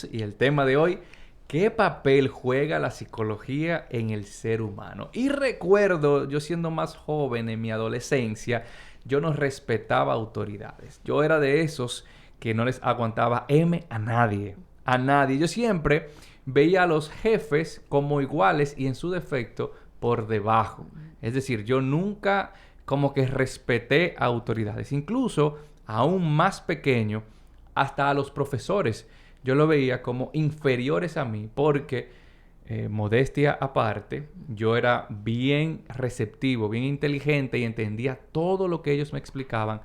Y el tema de hoy, ¿qué papel juega la psicología en el ser humano? Y recuerdo, yo siendo más joven en mi adolescencia, yo no respetaba autoridades. Yo era de esos que no les aguantaba a nadie. A nadie. Yo siempre veía a los jefes como iguales y en su defecto por debajo. Es decir, yo nunca como que respeté a autoridades. Incluso, aún más pequeño, hasta a los profesores yo lo veía como inferiores a mí porque, modestia aparte, yo era bien receptivo, bien inteligente y entendía todo lo que ellos me explicaban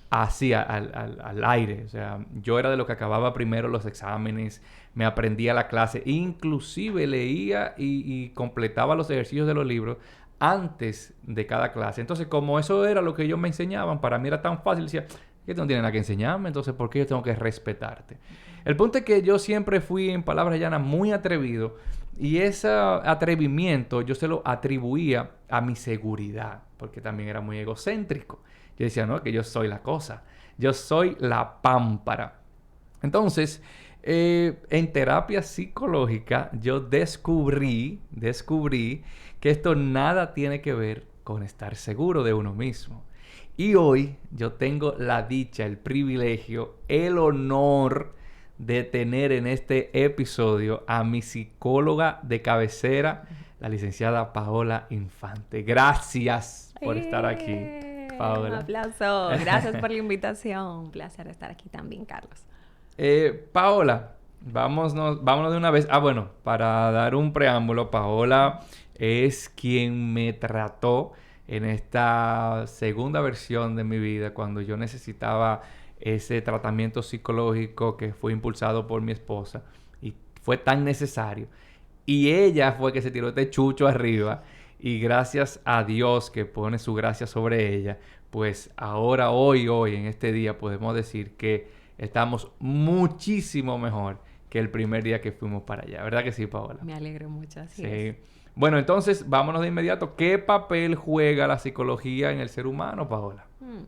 así al aire. O sea, yo era de lo que acababa primero los exámenes, me aprendía la clase, inclusive leía y completaba los ejercicios de los libros antes de cada clase. Entonces, como eso era lo que ellos me enseñaban, para mí era tan fácil, decía, que tú no tienes nada que enseñarme, entonces ¿por qué yo tengo que respetarte? El punto es que yo siempre fui, en palabras llanas, muy atrevido y ese atrevimiento yo se lo atribuía a mi seguridad, porque también era muy egocéntrico. Yo decía, no, que yo soy la cosa, yo soy la pámpara. Entonces, en terapia psicológica yo descubrí que esto nada tiene que ver con estar seguro de uno mismo. Y hoy yo tengo la dicha, el privilegio, el honor de tener en este episodio a mi psicóloga de cabecera, la licenciada Paola Infante. Gracias por estar aquí, Un Paola. aplauso. Gracias por la invitación. Un placer estar aquí también, Carlos. Paola, vámonos de una vez. Bueno, para dar un preámbulo, Paola es quien me trató en esta segunda versión de mi vida cuando yo necesitaba ese tratamiento psicológico que fue impulsado por mi esposa y fue tan necesario. Y ella fue que se tiró este chucho arriba y gracias a Dios que pone su gracia sobre ella, pues ahora, hoy, en este día podemos decir que estamos muchísimo mejor que el primer día que fuimos para allá. ¿Verdad que sí, Paola? Me alegro mucho, así Sí. es. Bueno, entonces vámonos de inmediato. ¿Qué papel juega la psicología en el ser humano, Paola? Hmm.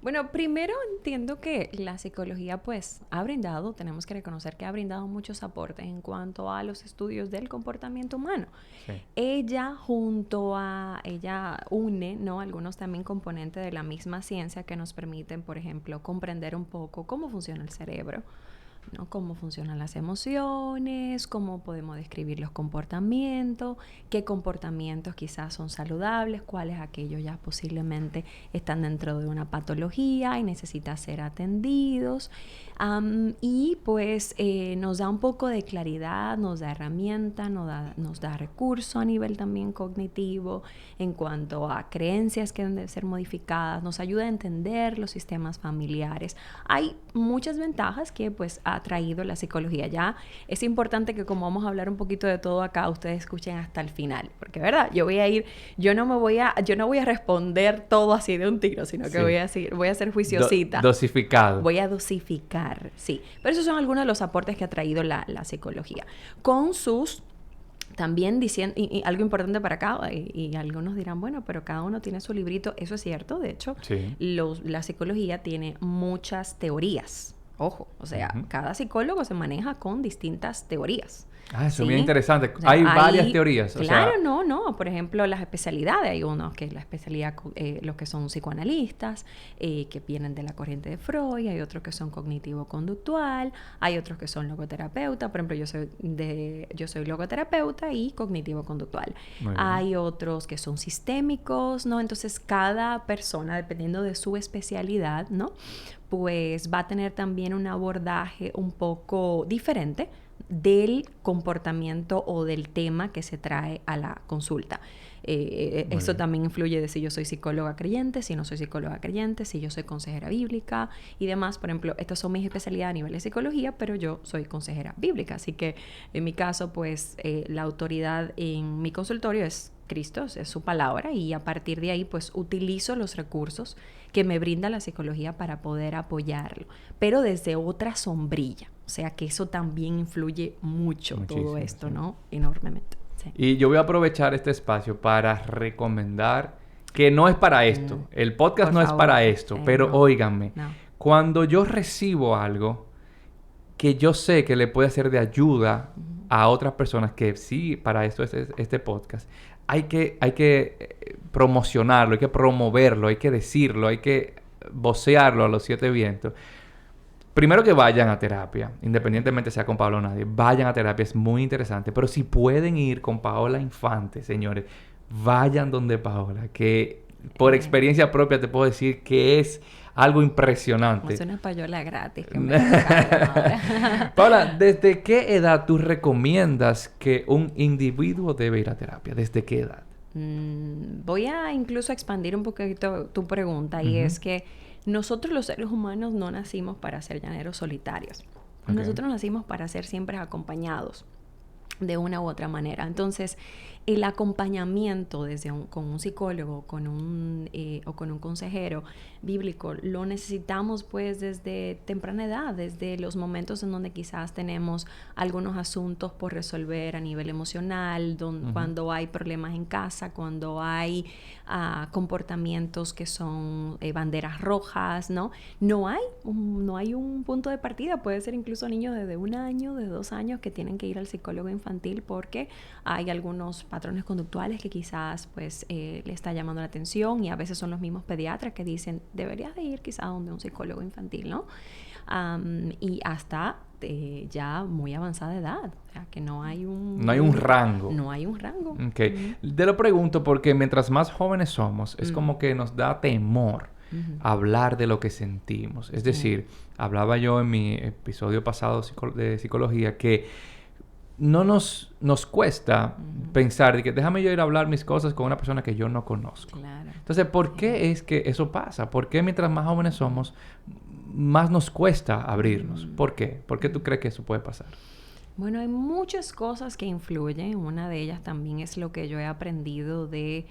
Bueno, primero entiendo que la psicología pues ha brindado, tenemos que reconocer que ha brindado muchos aportes en cuanto a los estudios del comportamiento humano. Sí. Ella une, ¿no? Algunos también componentes de la misma ciencia que nos permiten, por ejemplo, comprender un poco cómo funciona el cerebro, ¿no? Cómo funcionan las emociones, cómo podemos describir los comportamientos, qué comportamientos quizás son saludables, cuáles aquellos ya posiblemente están dentro de una patología y necesitan ser atendidos. Y pues nos da un poco de claridad, nos da herramientas, nos da recursos a nivel también cognitivo en cuanto a creencias que deben ser modificadas, nos ayuda a entender los sistemas familiares. Hay muchas ventajas que pues ha traído la psicología. Ya es importante que como vamos a hablar un poquito de todo acá, ustedes escuchen hasta el final, porque verdad, yo no voy a responder todo así de un tiro, sino que voy a ser juiciosita. Dosificado. Voy a dosificar, sí. Pero esos son algunos de los aportes que ha traído la psicología. Con sus también diciendo, y algo importante para acá, y algunos dirán, bueno, pero cada uno tiene su librito. Eso es cierto, de hecho, Sí. la psicología tiene muchas teorías. Ojo, o sea, cada psicólogo se maneja con distintas teorías. Eso ¿Sí? es bien interesante. O sea, Hay varias teorías. Claro, no. Por ejemplo, las especialidades. Hay unos que es la especialidad, los que son psicoanalistas, que vienen de la corriente de Freud. Hay otros que son cognitivo-conductual. Hay otros que son logoterapeuta. Por ejemplo, yo soy logoterapeuta y cognitivo-conductual. Hay otros que son sistémicos, ¿no? Entonces, cada persona, dependiendo de su especialidad, ¿no? Pues va a tener también un abordaje un poco diferente del comportamiento o del tema que se trae a la consulta. Eso también influye de si yo soy psicóloga creyente, si no soy psicóloga creyente, si yo soy consejera bíblica y demás. Por ejemplo, estas son mis especialidades a nivel de psicología, pero yo soy consejera bíblica. Así que en mi caso, pues la autoridad en mi consultorio es Cristo, es su palabra, y a partir de ahí pues utilizo los recursos que me brinda la psicología para poder apoyarlo, pero desde otra sombrilla. O sea que eso también influye muchísimo, todo esto, sí. ¿No? Enormemente. Sí. Y yo voy a aprovechar este espacio para recomendar que no es para esto. El podcast no es para esto, pero óiganme. No. Cuando yo recibo algo, que yo sé que le puede ser de ayuda a otras personas, que sí, para esto es este podcast, hay que promocionarlo, hay que promoverlo, hay que decirlo, hay que vocearlo a los 7 vientos. Primero que vayan a terapia, independientemente sea con Paola o nadie. Vayan a terapia, es muy interesante. Pero si pueden ir con Paola Infante, señores, vayan donde Paola, que por experiencia propia te puedo decir que es algo impresionante. Es una payola gratis que me descargan ahora. Paola, ¿desde qué edad tú recomiendas que un individuo debe ir a terapia? ¿Desde qué edad? Voy a incluso expandir un poquito tu pregunta, y es que nosotros los seres humanos no nacimos para ser llaneros solitarios. Okay. Nosotros nacimos para ser siempre acompañados de una u otra manera. Entonces, el acompañamiento con un psicólogo, o con un consejero bíblico, lo necesitamos pues desde temprana edad, desde los momentos en donde quizás tenemos algunos asuntos por resolver a nivel emocional, cuando hay problemas en casa, cuando hay comportamientos que son banderas rojas, ¿no? No hay un punto de partida. Puede ser incluso niños de 1 año, de 2 años, que tienen que ir al psicólogo infantil porque hay algunos patrones conductuales que quizás pues le está llamando la atención, y a veces son los mismos pediatras que dicen deberías de ir quizás donde un psicólogo infantil, ¿no? Y hasta ya muy avanzada edad, o sea que no hay un rango. No hay un rango. Okay. Te lo pregunto porque mientras más jóvenes somos, es como que nos da temor hablar de lo que sentimos. Es decir, hablaba yo en mi episodio pasado de psicología que no nos cuesta pensar de que déjame yo ir a hablar mis cosas con una persona que yo no conozco. Claro. Entonces, ¿por qué es que eso pasa? ¿Por qué mientras más jóvenes somos, más nos cuesta abrirnos? ¿Por qué? ¿Por qué tú crees que eso puede pasar? Bueno, hay muchas cosas que influyen. Una de ellas también es lo que yo he aprendido de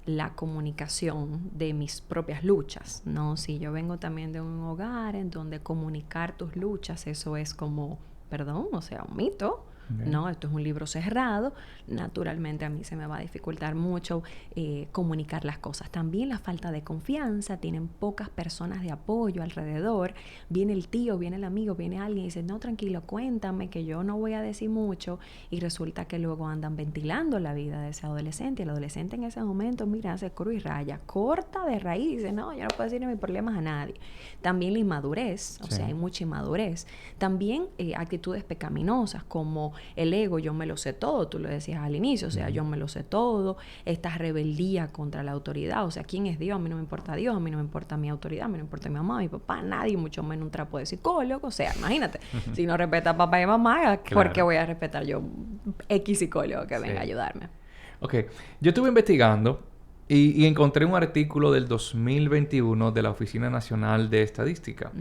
la comunicación de mis propias luchas, ¿no? Si yo vengo también de un hogar en donde comunicar tus luchas, eso es como, perdón, o sea, un mito. Okay. No, esto es un libro cerrado. Naturalmente a mí se me va a dificultar mucho comunicar las cosas. También la falta de confianza. Tienen pocas personas de apoyo alrededor. Viene el tío, viene el amigo, viene alguien y dice, no, tranquilo, cuéntame que yo no voy a decir mucho. Y resulta que luego andan ventilando la vida de ese adolescente. El adolescente en ese momento, mira, hace cruz y raya, corta de raíz. Dice, no, yo no puedo decirle mis problemas a nadie. También la inmadurez. O sea, hay mucha inmadurez. También actitudes pecaminosas como el ego, yo me lo sé todo, tú lo decías al inicio, o sea, yo me lo sé todo, esta rebeldía contra la autoridad, o sea, ¿quién es Dios? A mí no me importa Dios, a mí no me importa mi autoridad, a mí no me importa mi mamá, mi papá, nadie, mucho menos un trapo de psicólogo, o sea, imagínate, si no respeta a papá y mamá, ¿por qué voy a respetar yo X psicólogo que venga a ayudarme? Ok, yo estuve investigando y encontré un artículo del 2021 de la Oficina Nacional de Estadística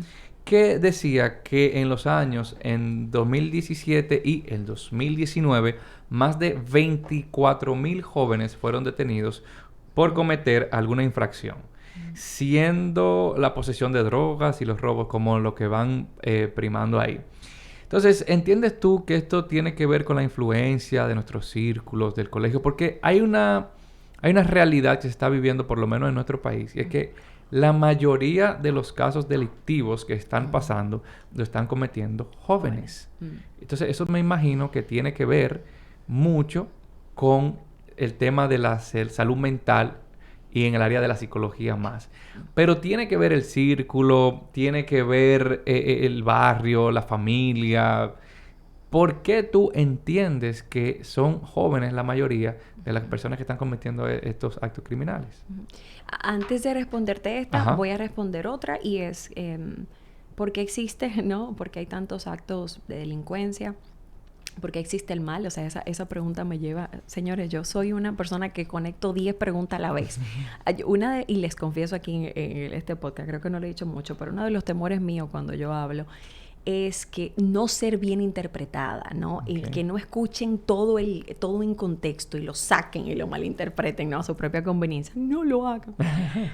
que decía que en los años, en 2017 y el 2019, más de 24,000 jóvenes fueron detenidos por cometer alguna infracción, siendo la posesión de drogas y los robos como lo que van primando ahí. Entonces, ¿entiendes tú que esto tiene que ver con la influencia de nuestros círculos, del colegio? Porque hay una realidad que se está viviendo, por lo menos en nuestro país, y es que la mayoría de los casos delictivos que están pasando lo están cometiendo jóvenes. Entonces, eso me imagino que tiene que ver mucho con el tema de la salud mental y en el área de la psicología más. Pero tiene que ver el círculo, tiene que ver el barrio, la familia. ¿Por qué tú entiendes que son jóvenes la mayoría de las personas que están cometiendo estos actos criminales? Antes de responderte esta, voy a responder otra, y es ¿por qué existe, no? ¿Por qué hay tantos actos de delincuencia? ¿Por qué existe el mal? O sea, esa pregunta me lleva... Señores, yo soy una persona que conecto 10 preguntas a la vez. Y les confieso aquí en este podcast, creo que no lo he dicho mucho, pero uno de los temores míos cuando yo hablo es que no ser bien interpretada, ¿no? Okay. El que no escuchen todo en contexto y lo saquen y lo malinterpreten, ¿no? A su propia conveniencia. No lo hagan.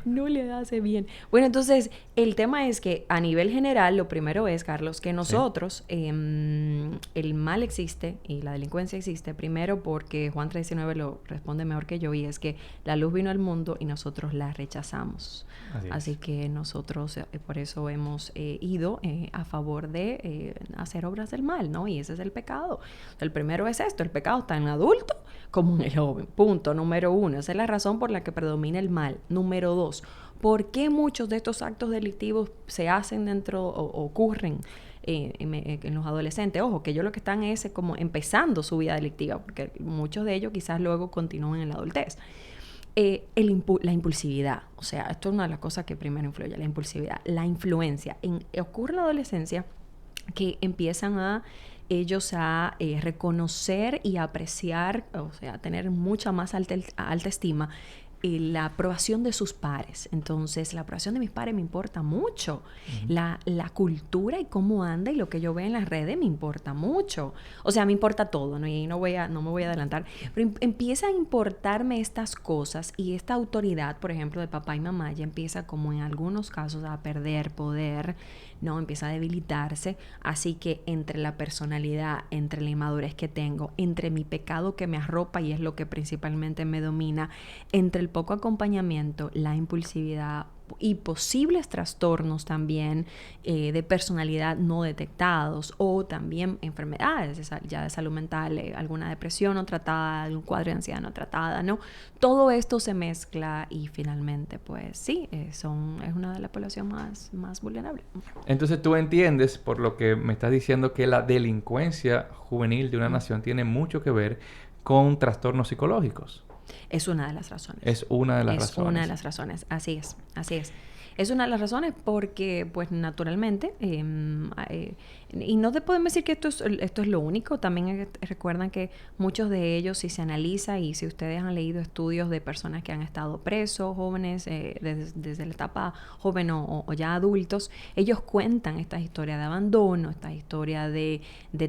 No le hace bien. Bueno, entonces, el tema es que a nivel general, lo primero es, Carlos, que nosotros, el mal existe y la delincuencia existe, primero porque Juan 3:19 lo responde mejor que yo, y es que la luz vino al mundo y nosotros la rechazamos. Así que nosotros, por eso hemos ido a favor de hacer obras del mal, ¿no? Y ese es el pecado. El primero es esto, el pecado está en el adulto como en el joven. Punto número 1. Esa es la razón por la que predomina el mal. Número 2. ¿Por qué muchos de estos actos delictivos se hacen dentro o ocurren en los adolescentes? Ojo, que ellos lo que están es como empezando su vida delictiva, porque muchos de ellos quizás luego continúen en la adultez. La impulsividad, o sea, esto es una de las cosas que primero influye, la impulsividad, la influencia. Ocurre en la adolescencia que empiezan ellos a reconocer y apreciar, o sea, tener mucha más alta estima la aprobación de sus pares. Entonces, la aprobación de mis pares me importa mucho. Uh-huh. La cultura y cómo anda y lo que yo veo en las redes me importa mucho. O sea, me importa todo, ¿no? Y no me voy a adelantar. Pero empieza a importarme estas cosas y esta autoridad, por ejemplo, de papá y mamá, ya empieza como en algunos casos a perder poder, ¿no? Empieza a debilitarse. Así que entre la personalidad, entre la inmadurez que tengo, entre mi pecado que me arropa y es lo que principalmente me domina, entre el poco acompañamiento, la impulsividad y posibles trastornos también de personalidad no detectados, o también enfermedades ya de salud mental, alguna depresión no tratada, algún cuadro de ansiedad no tratada, ¿no? Todo esto se mezcla y finalmente, pues sí, es una de las poblaciones más vulnerables. Entonces tú entiendes, por lo que me estás diciendo, que la delincuencia juvenil de una nación tiene mucho que ver con trastornos psicológicos. Es una de las razones. Es una de las razones. Es una de las razones, así es, así es. Es una de las razones porque, pues, naturalmente, y no te podemos decir que esto es lo único. También recuerdan que muchos de ellos, si se analiza y si ustedes han leído estudios de personas que han estado presos, jóvenes, desde la etapa joven o ya adultos, ellos cuentan estas historias de abandono, estas historias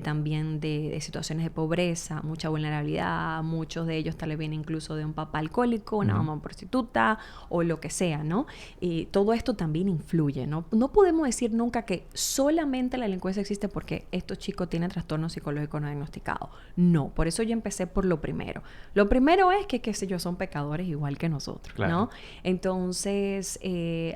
también de situaciones de pobreza, mucha vulnerabilidad. Muchos de ellos tal vez vienen incluso de un papá alcohólico, una mamá prostituta o lo que sea, ¿no? Y todo esto también influye, ¿no? No podemos decir nunca que solamente la delincuencia existe porque estos chicos tienen trastornos psicológicos no diagnosticados. No, por eso yo empecé por lo primero. Lo primero es que, qué sé yo, son pecadores igual que nosotros, claro, ¿no? Entonces,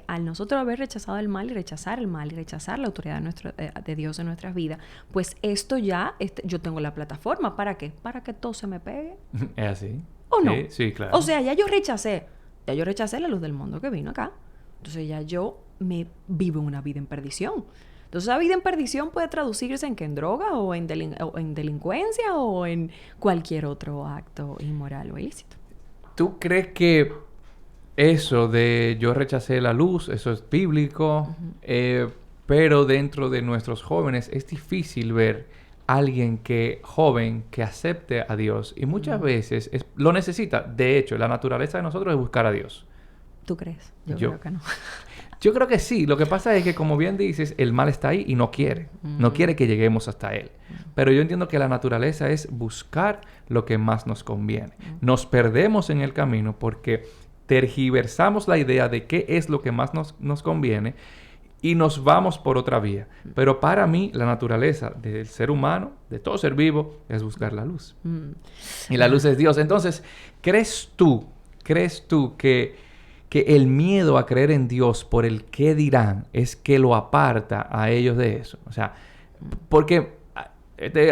al nosotros haber rechazado el mal y rechazar la autoridad de Dios en nuestras vidas, pues esto ya, yo tengo la plataforma. ¿Para qué? Para que todo se me pegue. ¿Es así? ¿O no? Sí, claro. O sea, ya yo rechacé la luz del mundo que vino acá. Entonces ya yo me vivo una vida en perdición. Entonces esa vida en perdición puede traducirse en que en droga o en delincuencia o en cualquier otro acto inmoral o ilícito. ¿Tú crees que eso de yo rechacé la luz, eso es bíblico? Uh-huh. Pero dentro de nuestros jóvenes es difícil ver a alguien joven que acepte a Dios y muchas veces lo necesita. De hecho, la naturaleza de nosotros es buscar a Dios. ¿Tú crees? Yo creo que no. Yo creo que sí. Lo que pasa es que, como bien dices, el mal está ahí y no quiere. No quiere que lleguemos hasta él. Pero yo entiendo que la naturaleza es buscar lo que más nos conviene. Nos perdemos en el camino porque tergiversamos la idea de qué es lo que más nos conviene y nos vamos por otra vía. Pero para mí, la naturaleza del ser humano, de todo ser vivo, es buscar la luz. Y la luz es Dios. Entonces, ¿crees tú que el miedo a creer en Dios por el qué dirán es que lo aparta a ellos de eso? O sea, porque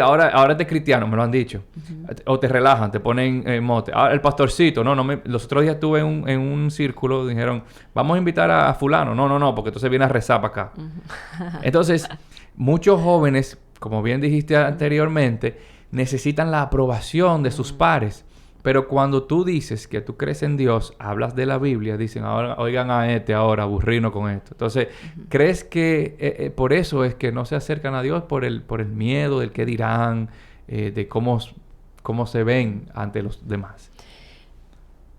ahora este cristiano, me lo han dicho. Uh-huh. O te relajan, te ponen mote. El pastorcito, los otros días estuve en un círculo, dijeron, vamos a invitar a fulano. No, porque entonces viene a rezar para acá. Uh-huh. Entonces, muchos jóvenes, como bien dijiste anteriormente, necesitan la aprobación de sus pares. Pero cuando tú dices que tú crees en Dios, hablas de la Biblia, dicen, ahora, oigan a ahora, aburrirnos con esto. Entonces, ¿crees que por eso es que no se acercan a Dios? Por el miedo del qué dirán, de cómo se ven ante los demás.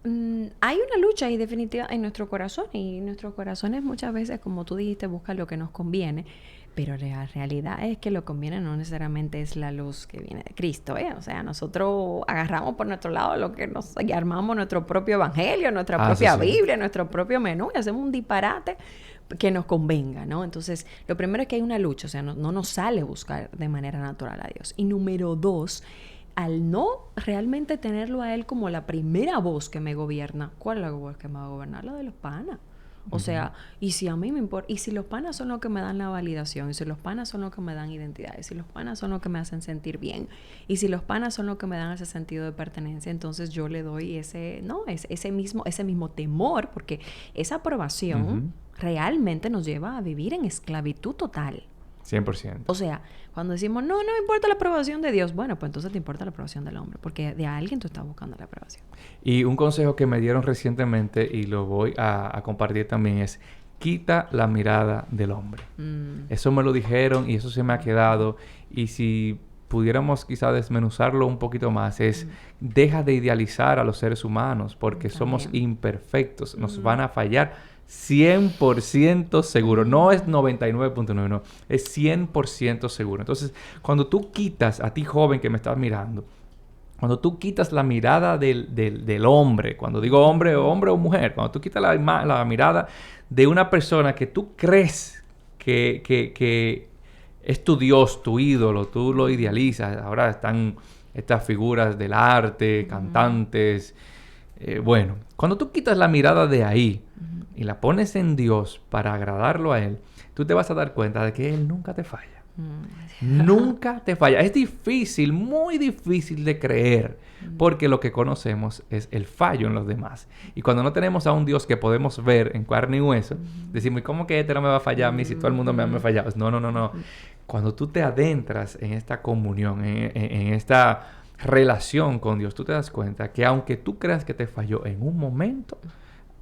Hay una lucha ahí definitiva en nuestro corazón. Y nuestros corazones muchas veces, como tú dijiste, buscan lo que nos conviene. Pero la realidad es que lo que conviene no necesariamente es la luz que viene de Cristo, ¿eh? O sea, nosotros agarramos por nuestro lado y armamos nuestro propio evangelio, nuestra propia Biblia, nuestro propio menú y hacemos un disparate que nos convenga, ¿no? Entonces, lo primero es que hay una lucha, o sea, no nos sale buscar de manera natural a Dios. Y número 2, al no realmente tenerlo a Él como la primera voz que me gobierna, ¿cuál es la voz que me va a gobernar? La de los panas. O sea, y si a mí me importa, y si los panas son los que me dan la validación, y si los panas son los que me dan identidad, y si los panas son los que me hacen sentir bien, y si los panas son los que me dan ese sentido de pertenencia, entonces yo le doy ese mismo temor, porque esa aprobación realmente nos lleva a vivir en esclavitud total. 100%. O sea, cuando decimos, no me importa la aprobación de Dios, bueno, pues entonces te importa la aprobación del hombre, porque de alguien tú estás buscando la aprobación. Y un consejo que me dieron recientemente y lo voy a compartir también es: quita la mirada del hombre. Eso me lo dijeron y eso se me ha quedado. Y si pudiéramos quizá desmenuzarlo un poquito más, es deja de idealizar a los seres humanos, porque somos imperfectos, nos van a fallar 100% seguro. No es 99.9, no. Es 100% seguro. Entonces, cuando tú quitas, a ti joven que me estás mirando, cuando tú quitas la mirada del hombre, cuando digo hombre o mujer, cuando tú quitas la mirada de una persona que tú crees que es tu Dios, tu ídolo, tú lo idealizas. Ahora están estas figuras del arte, cantantes. Bueno, cuando tú quitas la mirada de ahí y la pones en Dios para agradarlo a Él, tú te vas a dar cuenta de que Él nunca te falla. Nunca te falla. Es difícil, muy difícil de creer, porque lo que conocemos es el fallo en los demás. Y cuando no tenemos a un Dios que podemos ver en carne y hueso, decimos, ¿cómo que este no me va a fallar a mí si todo el mundo me ha fallado? No. Cuando tú te adentras en esta comunión, en esta relación con Dios, tú te das cuenta que aunque tú creas que te falló en un momento,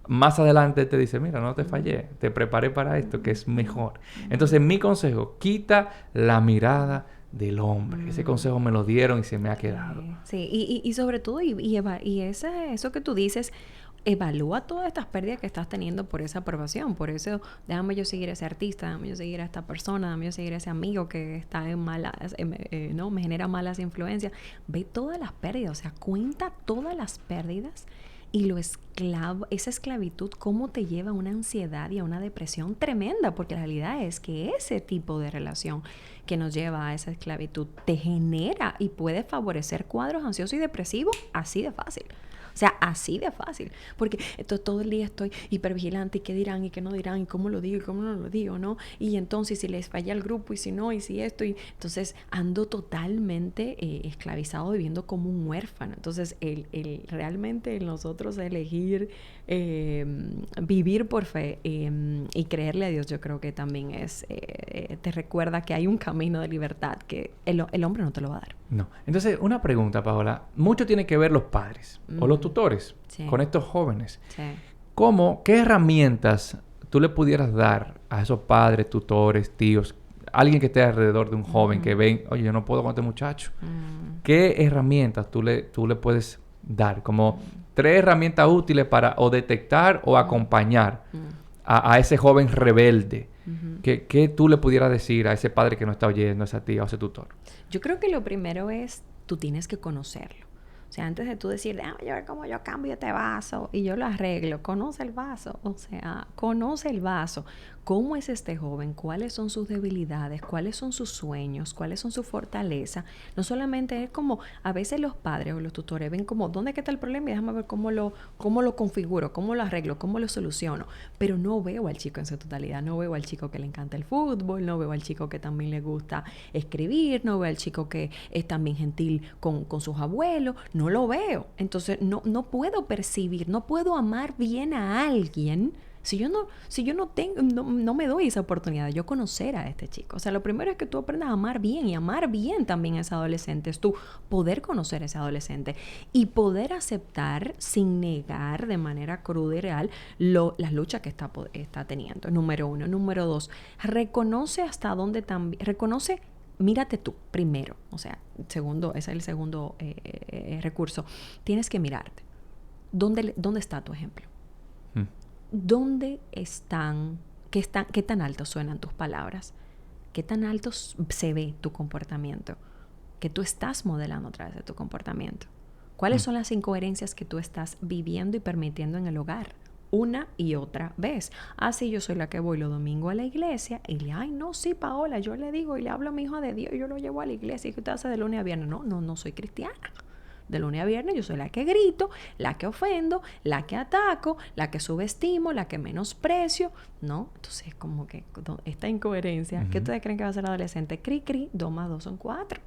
más adelante te dice, mira, no te fallé, te preparé para esto, que es mejor. Entonces, mi consejo, quita la mirada del hombre. Ese consejo me lo dieron y se me ha quedado. Sí, y sobre todo, eso que tú dices, evalúa todas estas pérdidas que estás teniendo por esa aprobación. Por eso, déjame yo seguir a ese artista, déjame yo seguir a esta persona, déjame yo seguir a ese amigo que está en malas, me genera malas influencias. Ve todas las pérdidas, o sea, cuenta todas las pérdidas. Y esa esclavitud, cómo te lleva a una ansiedad y a una depresión tremenda, porque la realidad es que ese tipo de relación que nos lleva a esa esclavitud te genera y puede favorecer cuadros ansiosos y depresivos así de fácil. O sea, así de fácil. Porque todo el día estoy hipervigilante y qué dirán y qué no dirán y cómo lo digo y cómo no lo digo, ¿no? Y entonces si les falla el grupo y si no y si esto. Entonces ando totalmente esclavizado viviendo como un huérfano. Entonces realmente nosotros elegir vivir por fe y creerle a Dios, yo creo que también te recuerda que hay un camino de libertad que el hombre no te lo va a dar. No. Entonces, una pregunta, Paola. Mucho tiene que ver los padres o los tutores con estos jóvenes. Sí. ¿Qué herramientas tú le pudieras dar a esos padres, tutores, tíos, alguien que esté alrededor de un joven que ven, oye, yo no puedo con este muchacho? ¿Qué herramientas tú le puedes dar? Como 3 herramientas útiles para o detectar o acompañar a ese joven rebelde. ¿Qué tú le pudieras decir a ese padre que no está oyendo, a esa tía o a ese tutor? Yo creo que lo primero es, tú tienes que conocerlo. O sea, antes de tú decir, déjame ver cómo yo cambio este vaso y yo lo arreglo, conoce el vaso. O sea, conoce el vaso. ¿Cómo es este joven? ¿Cuáles son sus debilidades? ¿Cuáles son sus sueños? ¿Cuáles son sus fortalezas? No solamente es como, a veces los padres o los tutores ven como, ¿dónde está el problema? Y déjame ver cómo lo configuro, cómo lo arreglo, cómo lo soluciono. Pero no veo al chico en su totalidad. No veo al chico que le encanta el fútbol, no veo al chico que también le gusta escribir, no veo al chico que es también gentil con sus abuelos. No lo veo. Entonces, no puedo percibir, no puedo amar bien a alguien si yo no me doy esa oportunidad de yo conocer a este chico. O sea, lo primero es que tú aprendas a amar bien, y amar bien también a ese adolescente es tú poder conocer a ese adolescente y poder aceptar sin negar de manera cruda y real las luchas que está teniendo. Número 1. Número 2, reconoce hasta dónde también, mírate tú primero. O sea, ese es el segundo recurso. Tienes que mirarte. ¿Dónde está tu ejemplo? ¿Dónde están? ¿Qué tan alto suenan tus palabras? ¿Qué tan alto se ve tu comportamiento? ¿Qué tú estás modelando a través de tu comportamiento? ¿Cuáles son las incoherencias que tú estás viviendo y permitiendo en el hogar? Una y otra vez. Sí, yo soy la que voy los domingos a la iglesia y no, sí, Paola, yo le digo y le hablo a mi hijo de Dios, yo lo llevo a la iglesia y que usted hace de lunes a viernes. No soy cristiana. De lunes a viernes yo soy la que grito, la que ofendo, la que ataco, la que subestimo, la que menosprecio, ¿no? Entonces, como que esta incoherencia, ¿qué ustedes creen que va a ser el adolescente? Cri, cri, 2 más 2 son 4.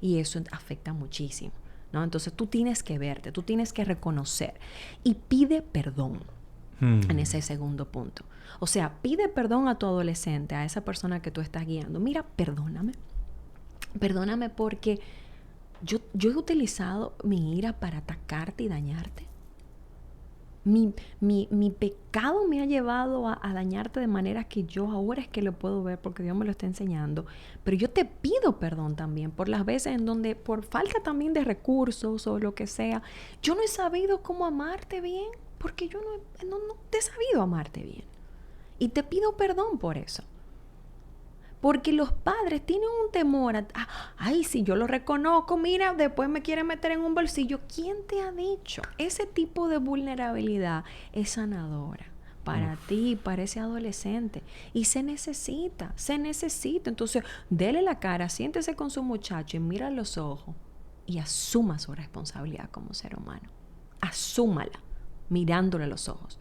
Y eso afecta muchísimo, ¿no? Entonces, tú tienes que verte, tú tienes que reconocer y pide perdón en ese segundo punto. O sea, pide perdón a tu adolescente, a esa persona que tú estás guiando. Mira, perdóname porque yo he utilizado mi ira para atacarte y dañarte. Mi pecado me ha llevado a dañarte de manera que yo ahora es que lo puedo ver porque Dios me lo está enseñando. Pero yo te pido perdón también por las veces en donde, por falta también de recursos o lo que sea, yo no he sabido cómo amarte bien porque yo no te he sabido amarte bien. Y te pido perdón por eso. Porque los padres tienen un temor ay, si yo lo reconozco, mira, después me quieren meter en un bolsillo. ¿Quién te ha dicho? Ese tipo de vulnerabilidad es sanadora para ti y para ese adolescente. Y se necesita. Entonces, dele la cara, siéntese con su muchacho y mira los ojos y asuma su responsabilidad como ser humano. Asúmala, mirándole a los ojos.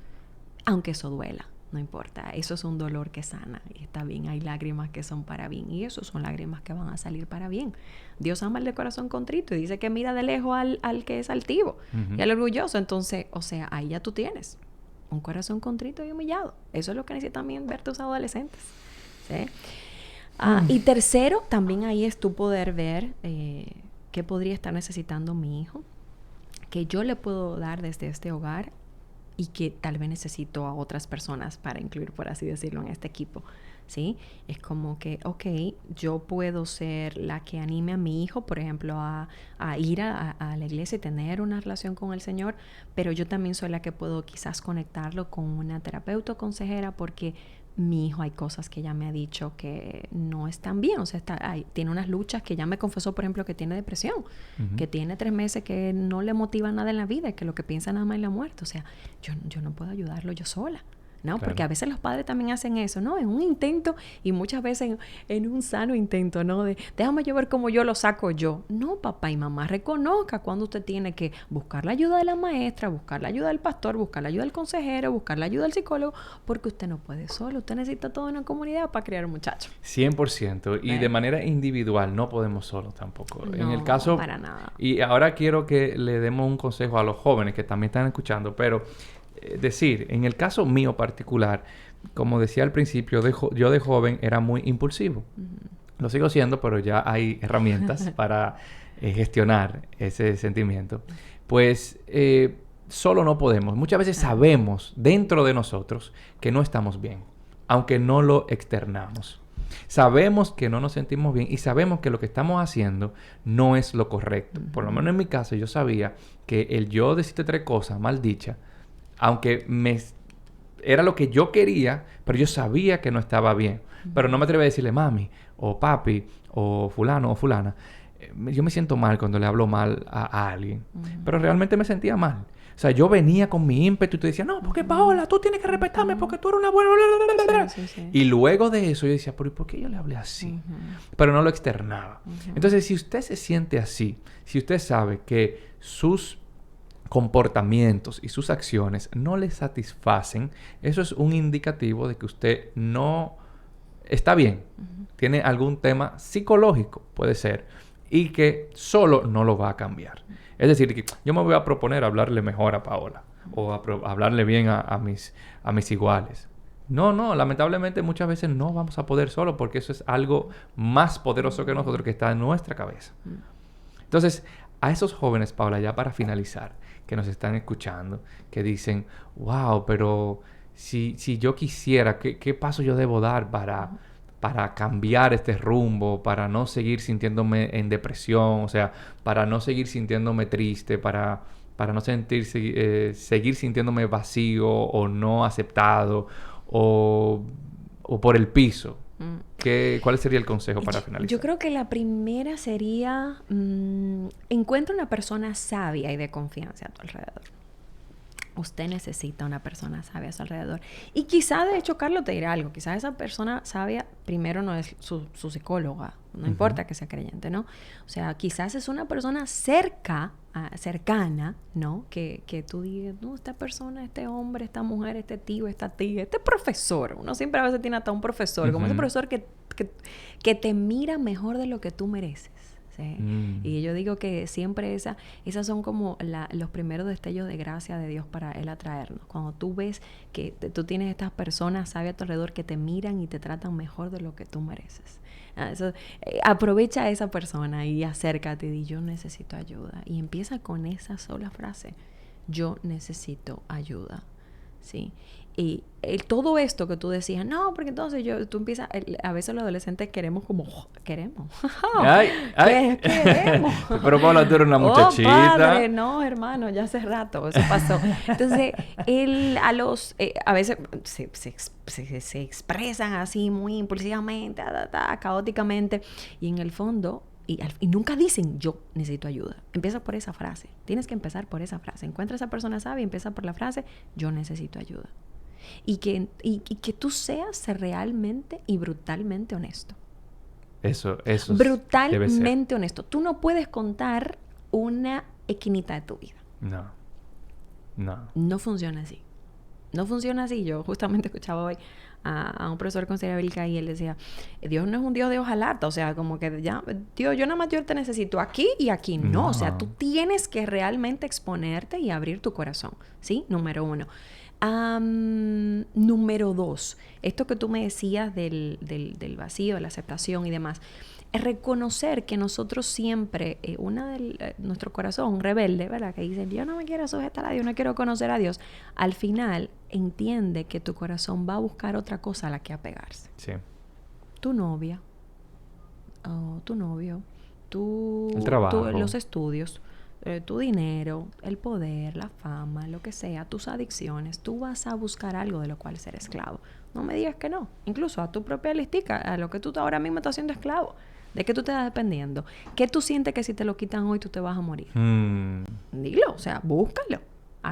Aunque eso duela. No importa, eso es un dolor que sana y está bien, hay lágrimas que son para bien y eso son lágrimas que van a salir para bien. Dios ama al de corazón contrito y dice que mira de lejos al que es altivo y al orgulloso. Entonces, o sea, ahí ya tú tienes un corazón contrito y humillado. Eso es lo que necesitan también ver tus adolescentes, ¿sí? Y tercero, también ahí es tu poder ver qué podría estar necesitando mi hijo, que yo le puedo dar desde este hogar y que tal vez necesito a otras personas para incluir, por así decirlo, en este equipo, ¿sí? Es como que, yo puedo ser la que anime a mi hijo, por ejemplo, a ir a la iglesia y tener una relación con el Señor, pero yo también soy la que puedo quizás conectarlo con una terapeuta o consejera porque mi hijo hay cosas que ya me ha dicho que no están bien, o sea, tiene unas luchas que ya me confesó, por ejemplo, que tiene depresión, que tiene 3 meses que no le motiva nada en la vida y que lo que piensa nada más es la muerte. O sea, yo no puedo ayudarlo yo sola, ¿no? Claro. Porque a veces los padres también hacen eso, ¿no? En un intento y muchas veces en un sano intento, ¿no? De déjame yo ver cómo yo lo saco yo. No, papá y mamá, reconozca cuando usted tiene que buscar la ayuda de la maestra, buscar la ayuda del pastor, buscar la ayuda del consejero, buscar la ayuda del psicólogo, porque usted no puede solo. Usted necesita toda una comunidad para criar un muchacho. 100%. Y de manera individual, no podemos solos tampoco. No, en el caso, para nada. Y ahora quiero que le demos un consejo a los jóvenes que también están escuchando, pero decir, en el caso mío particular, como decía al principio, yo de joven era muy impulsivo. Lo sigo siendo, pero ya hay herramientas para gestionar ese sentimiento. Pues solo no podemos. Muchas veces sabemos dentro de nosotros que no estamos bien, aunque no lo externamos. Sabemos que no nos sentimos bien y sabemos que lo que estamos haciendo no es lo correcto. Por lo menos en mi caso yo sabía que el yo decirte 3 cosas mal dichas, aunque era lo que yo quería, pero yo sabía que no estaba bien. Pero no me atreví a decirle mami, o papi, o fulano, o fulana. Yo me siento mal cuando le hablo mal a alguien. Pero realmente me sentía mal. O sea, yo venía con mi ímpetu y te decía, no, porque Paola, tú tienes que respetarme porque tú eres una buena... Sí. Y luego de eso yo decía, ¿pero por qué yo le hablé así? Pero no lo externaba. Entonces, si usted se siente así, si usted sabe que sus comportamientos y sus acciones no le satisfacen, eso es un indicativo de que usted no está bien. Tiene algún tema psicológico, puede ser, y que solo no lo va a cambiar. Es decir, que yo me voy a proponer hablarle mejor a Paola o hablarle bien a mis iguales. No, lamentablemente muchas veces no vamos a poder solo porque eso es algo más poderoso que nosotros que está en nuestra cabeza. Entonces, a esos jóvenes, Paola, ya para finalizar, que nos están escuchando, que dicen, wow, pero si yo quisiera, ¿qué paso yo debo dar para cambiar este rumbo, para no seguir sintiéndome en depresión, o sea, para no seguir sintiéndome triste, para no seguir sintiéndome vacío o no aceptado o por el piso? ¿Cuál sería el consejo para finalizar? Yo creo que la primera sería encuentra una persona sabia y de confianza a tu alrededor. Usted necesita una persona sabia a su alrededor. Y quizá, de hecho, Carlos te dirá algo. Quizá esa persona sabia primero no es su psicóloga no importa que sea creyente, ¿no? O sea, quizás es una persona cercana, ¿no? Que tú digas, no, esta persona, este hombre, esta mujer, este tío, esta tía, este profesor. Uno siempre a veces tiene hasta un profesor, como ese profesor que te mira mejor de lo que tú mereces. ¿Sí? Y yo digo que siempre esas son como los primeros destellos de gracia de Dios para Él atraernos. Cuando tú ves que tú tienes estas personas sabias a tu alrededor que te miran y te tratan mejor de lo que tú mereces. Aprovecha a esa persona y acércate y di, yo necesito ayuda. Y empieza con esa sola frase, yo necesito ayuda. ¿Sí? Y todo esto que tú decías, no, porque entonces tú empiezas, a veces los adolescentes queremos. Queremos. Pero Paula, tú eres una muchachita. Oh, padre, no, hermano, ya hace rato, eso pasó. Entonces, a veces se expresan así muy impulsivamente, caóticamente, y en el fondo, y nunca dicen, yo necesito ayuda. Empieza por esa frase. Tienes que empezar por esa frase. Encuentra a esa persona sabia y empieza por la frase, yo necesito ayuda. Y que tú seas realmente y brutalmente honesto. Eso brutalmente honesto. Tú no puedes contar una esquinita de tu vida. No funciona así. No funciona así. Yo justamente escuchaba hoy a un profesor con Celia Vilca y él decía, Dios no es un Dios de hojalata, o sea, como que ya, Dios, yo nada más yo te necesito aquí y aquí. No, o sea, tú tienes que realmente exponerte y abrir tu corazón, ¿sí? Número 1. Número 2, esto que tú me decías del vacío, de la aceptación y demás, es reconocer que nosotros siempre, nuestro corazón rebelde, ¿verdad? Que dice, yo no me quiero sujetar a Dios, no quiero conocer a Dios. Al final, entiende que tu corazón va a buscar otra cosa a la que apegarse. Sí. Tu novia, tu novio, el trabajo, los estudios, tu dinero, el poder, la fama, lo que sea, tus adicciones. Tú vas a buscar algo de lo cual ser esclavo. No me digas que no. Incluso a tu propia listica, a lo que tú ahora mismo estás siendo esclavo. ¿De qué tú te estás dependiendo? ¿Qué tú sientes que si te lo quitan hoy tú te vas a morir? Dilo, o sea, búscalo.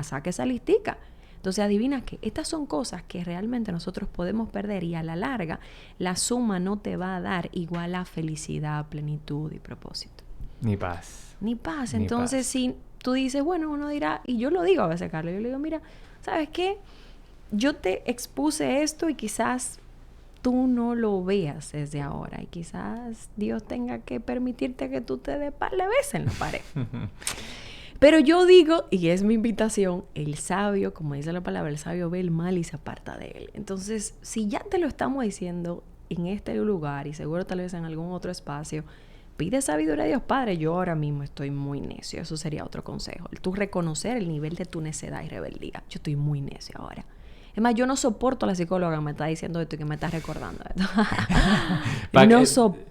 Saca esa listica. Entonces, adivina qué. Estas son cosas que realmente nosotros podemos perder y a la larga la suma no te va a dar igual a felicidad, plenitud y propósito. Ni paz. Entonces, si tú dices, bueno, uno dirá, y yo lo digo a veces, Carlos, yo le digo, mira, ¿sabes qué? Yo te expuse esto y quizás tú no lo veas desde ahora y quizás Dios tenga que permitirte que tú te le beses en la pared. Pero yo digo, y es mi invitación, el sabio, como dice la palabra, el sabio ve el mal y se aparta de él. Entonces, si ya te lo estamos diciendo en este lugar y seguro tal vez en algún otro espacio, pide sabiduría a Dios. Padre, yo ahora mismo estoy muy necio. Eso sería otro consejo. Tú reconocer el nivel de tu necedad y rebeldía. Yo estoy muy necio ahora. Es más, yo no soporto a la psicóloga que me está diciendo esto y que me está recordando esto.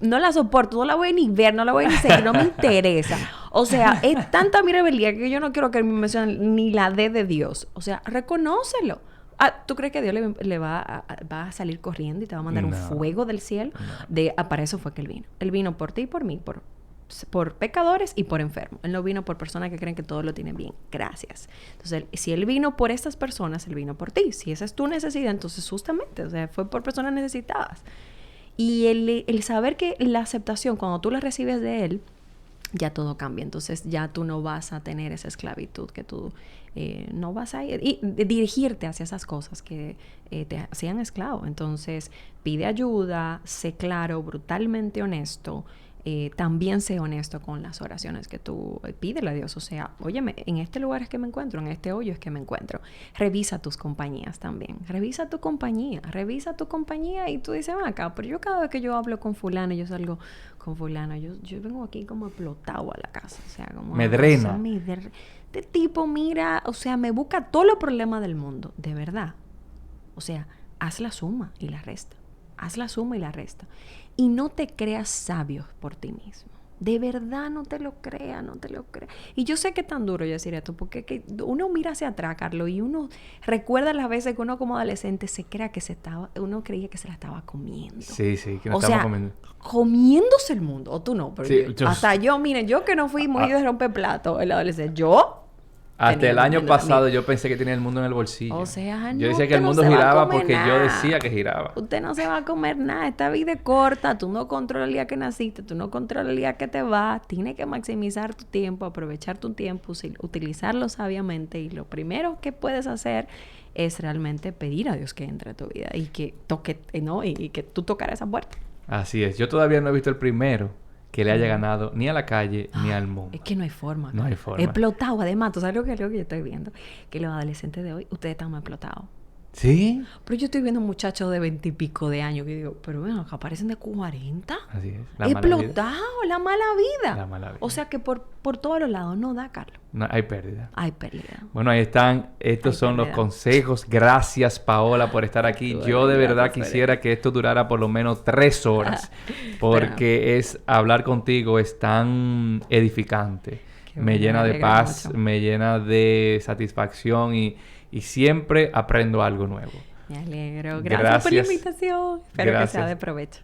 No la soporto. No la voy a ni ver, no la voy a ni seguir. No me interesa. O sea, es tanta mi rebeldía que yo no quiero que me mencionen ni la D de Dios. O sea, reconócelo. ¿Tú crees que Dios le va a salir corriendo y te va a mandar un fuego del cielo? Para eso fue que Él vino. Él vino por ti y por mí, por pecadores y por enfermos. Él no vino por personas que creen que todo lo tienen bien. Gracias. Entonces, si Él vino por estas personas, Él vino por ti. Si esa es tu necesidad, entonces justamente, o sea, fue por personas necesitadas. Y el saber que la aceptación, cuando tú la recibes de Él, ya todo cambia. Entonces ya tú no vas a tener esa esclavitud que tú no vas a ir y dirigirte hacia esas cosas que te hacían esclavo. Entonces pide ayuda, sé claro, brutalmente honesto. También sé honesto con las oraciones que tú pídele a Dios. O sea, óyeme, en este lugar es que me encuentro, en este hoyo es que me encuentro. Revisa tus compañías también. Revisa tu compañía y tú dices, acá, pero yo cada vez que yo hablo con fulano, yo salgo con fulano, yo vengo aquí como explotado a la casa. O sea, como... Me drena. Este tipo, mira, o sea, me busca todos los problemas del mundo. De verdad. O sea, haz la suma y la resta. Y no te creas sabio por ti mismo. De verdad, no te lo creas. Y yo sé que es tan duro yo decir esto, porque uno mira hacia atrás, Carlos, y uno recuerda las veces que uno como adolescente uno creía que se la estaba comiendo. Sí, que no estaba comiendo. Comiéndose el mundo. O tú no, pero sí, hasta yo, miren, yo que no fui muy de romper plato en la adolescencia, yo Hasta tenía el año mundo también. pasado yo pensé que tenía el mundo en el bolsillo. O sea, yo no, decía que usted el no mundo se va a giraba comer porque yo nada. decía que giraba. Usted no se va a comer nada. Esta vida es corta. Tú no controlas el día que naciste. Tú no controlas el día que te vas. Tienes que maximizar tu tiempo, aprovechar tu tiempo, utilizarlo sabiamente. Y lo primero que puedes hacer es realmente pedir a Dios que entre a tu vida y que toque, ¿no? Y que tú tocaras esa puerta. Así es. Yo todavía no he visto el primero que le haya ganado ni a la calle ni al mundo. Es que no hay forma. No hay forma. Explotado, además. ¿Tú sabes lo que yo estoy viendo? Que los adolescentes de hoy, ustedes están más explotados. ¿Sí? Pero yo estoy viendo muchachos de 20 y pico de años que digo, pero bueno, acá parecen de 40. Así es. Explotado, la mala vida. La mala vida. O sea que por todos los lados no da, Carlos. No, hay pérdida. Hay pérdida. Bueno, ahí están. Estos son los consejos. Gracias, Paola, por estar aquí. Yo de verdad quisiera que esto durara por lo menos 3 horas. Porque hablar contigo es tan edificante. Me llena de paz, me llena de satisfacción y siempre aprendo algo nuevo. Me alegro. Gracias por la invitación. Espero que sea de provecho.